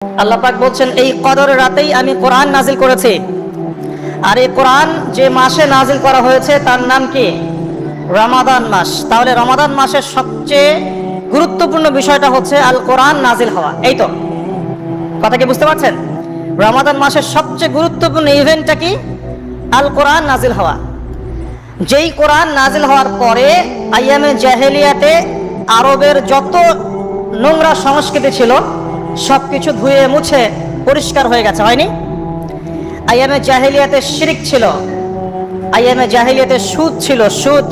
আল্লাহ পাক বলছেন এই কদর রাতেই আমি কোরআন নাজিল করেছি। আর এই কোরআন যে মাসে নাজিল করা হয়েছে তার নাম কি? রমাদান মাস। তাহলে রমাদান মাসের সবচেয়ে গুরুত্বপূর্ণ বিষয়টা হচ্ছে আল কোরআন নাজিল হওয়া। এই তো কথা কি বুঝতে পারছেন? রমাদান মাসের সবচেয়ে গুরুত্বপূর্ণ ইভেন্টটা কি? আল কোরআন নাজিল হওয়া। যেই কোরআন নাজিল হওয়ার পরে আইয়ামে জাহেলিয়াতে আরবের যত নোংরা সংস্কৃতি ছিল সবকিছু ধুয়ে মুছে পরিষ্কার হয়ে গেছে, হয়নি? আইয়ামে জাহেলিয়াতে শিরক ছিল, আইয়ামে জাহেলিয়াতে সুদ ছিল, সুদ।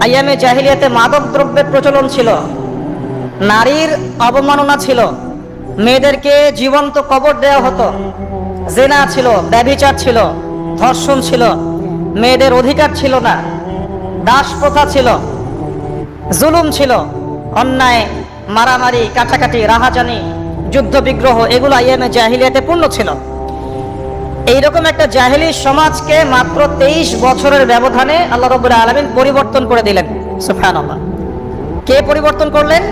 আইয়ামে জাহেলিয়াতে মাদক দ্রব্যের প্রচলন ছিল, নারীর অবমাননা ছিল, মেয়েদেরকে জীবন্ত কবর দেওয়া হতো, জেনা ছিল, ব্যভিচার ছিল, ধর্ষণ ছিল, মেয়েদের অধিকার ছিল না, দাস প্রথা ছিল, জুলুম ছিল, অন্যায়, মারামারি, কাটাকাটি, রাহাজানি, যুদ্ধ বিগ্রহ, এগুলো আইয়ামে জাহিলিয়াতে পূর্ণ ছিল। এইরকম একটা জাহিলি সমাজকে মাত্র 23 বছরের ব্যবধানে আল্লাহ রাব্বুল আলামিন পরিবর্তন করে দিলেন। সুবহানাল্লাহ। কে পরিবর্তন করলেন?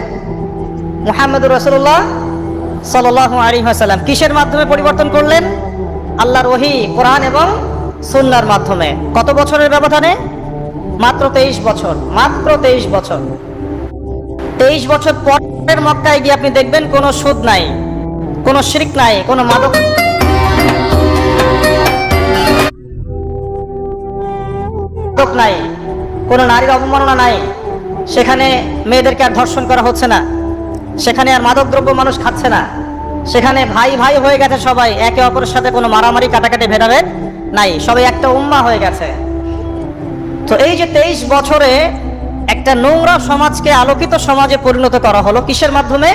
মুহাম্মদুর রাসূলুল্লাহ সাল্লাল্লাহু আলাইহি ওয়াসাল্লাম। কিসের মাধ্যমে পরিবর্তন করলেন? আল্লাহর ওহী, কোরআন এবং সুন্নাহর মাধ্যমে। কত বছরের ব্যবধানে? মাত্র 23 বছর। মাত্র 23 বছর। 23 বছর পরের মক্কায় গিয়ে আপনি দেখবেন কোনো সুদ নাই, কোনো শিরক নাই, কোনো মাদক নাই, কোনো নারীর অবমাননা নাই, সেখানে মেয়েদেরকে আর ধর্ষণ করা হচ্ছে না, সেখানে আর মাদকদ্রব্য মানুষ খাচ্ছে না, সেখানে ভাই ভাই হয়ে গেছে সবাই, একে অপরের সাথে কোনো মারামারি কাটাকাটি ভেদাভেদ নাই, সবাই একটা উম্মাহ হয়ে গেছে। তো এই যে 23 বছরে একটা নোংরা সমাজকে আলোকিত সমাজে পরিণত করা হলো কিসের মাধ্যমে?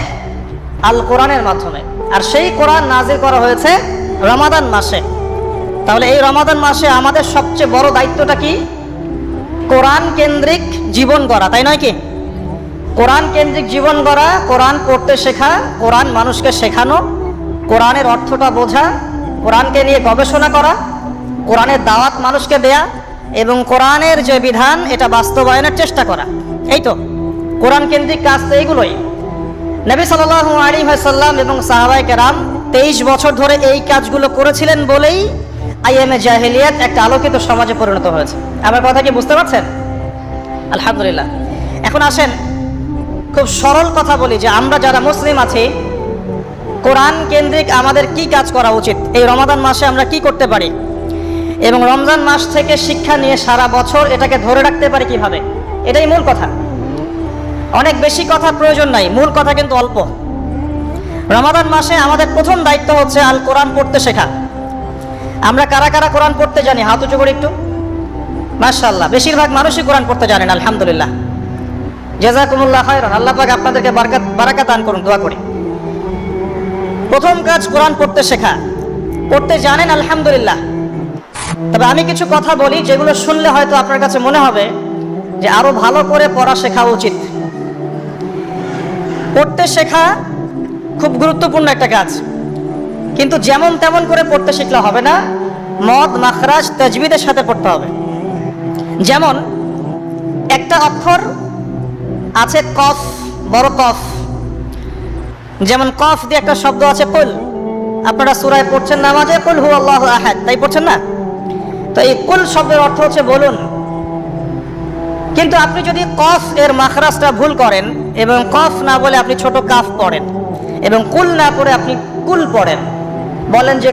আল কোরআনের মাধ্যমে। আর সেই কোরআন নাজিল করা হয়েছে রমাদান মাসে। তাহলে এই রমাদান মাসে আমাদের সবচেয়ে বড় দায়িত্বটা কি? কোরআন কেন্দ্রিক জীবন গড়া, তাই নয় কি? কোরআন কেন্দ্রিক জীবন গড়া, কোরআন পড়তে শেখা, কোরআন মানুষকে শেখানো, কোরআনের অর্থটা বোঝা, কোরআনকে নিয়ে গবেষণা করা, কোরআনের দাওয়াত মানুষকে দেয়া এবং কোরআনের যে বিধান এটা বাস্তবায়নের চেষ্টা করা। এই তো কোরআন কেন্দ্রিক কাজ তো এইগুলোই। নবী সাল্লাল্লাহু আলাইহি ওয়াসাল্লাম এবং সাহাবায়ে কেরাম 23 বছর ধরে এই কাজগুলো করেছিলেন বলেই আইয়ামে জাহেলিয়াত একটা আলোকিত সমাজে পরিণত হয়েছে। আমার কথা কি বুঝতে পারছেন? আলহামদুলিল্লাহ। এখন আসেন খুব সরল কথা বলি যে আমরা যারা মুসলিম আছি কোরআন কেন্দ্রিক আমাদের কি কাজ করা উচিত, এই রমাদান মাসে আমরা কি করতে পারি এবং রমজান মাস থেকে শিক্ষা নিয়ে সারা বছর এটাকে ধরে রাখতে পারি কিভাবে, এটাই মূল কথা। অনেক বেশি কথার প্রয়োজন নাই, মূল কথা কিন্তু অল্প। রমাদান মাসে আমাদের প্রথম দায়িত্ব হচ্ছে আল কোরআন পড়তে শেখা। আমরা কারা কারা কোরআন পড়তে জানি? হাত উঁচু করে একটু। মাশাআল্লাহ, বেশিরভাগ মানুষই কোরআন পড়তে জানেন, আলহামদুলিল্লাহ। জাযাকুমুল্লাহ খায়রান। আল্লাহ পাক আপনাদেরকে বারাকাত দান করুন, দোয়া করি। প্রথম কাজ কোরআন পড়তে শেখা। পড়তে জানেন, আলহামদুলিল্লাহ। তবে আমি কিছু কথা বলি যেগুলো শুনলে হয়তো আপনার কাছে মনে হবে যে আরো ভালো করে পড়া শেখা উচিত। পড়তে শেখা খুব গুরুত্বপূর্ণ একটা কাজ, কিন্তু যেমন তেমন করে পড়তে শিখলে হবে না, মদ, মাখরাজ, তাজবিদের সাথে পড়তে হবে। যেমন একটা অক্ষর আছে কফ, বড় কফ, যেমন কফ দিয়ে একটা শব্দ আছে কুল। আপনারা সূরায় পড়ছেন নামাজে কুল হুয়াল্লাহু আহাদ, তাই পড়ছেন না? তো এই কুল শব্দের অর্থ হচ্ছে বলুন। কিন্তু আপনি যদি কফ এর মাখরাজটা ভুল করেন এবং কফ না বলে আপনি ছোট কাফ পড়েন এবং কুল না পড়ে আপনি কুল পড়েন, বলেন যে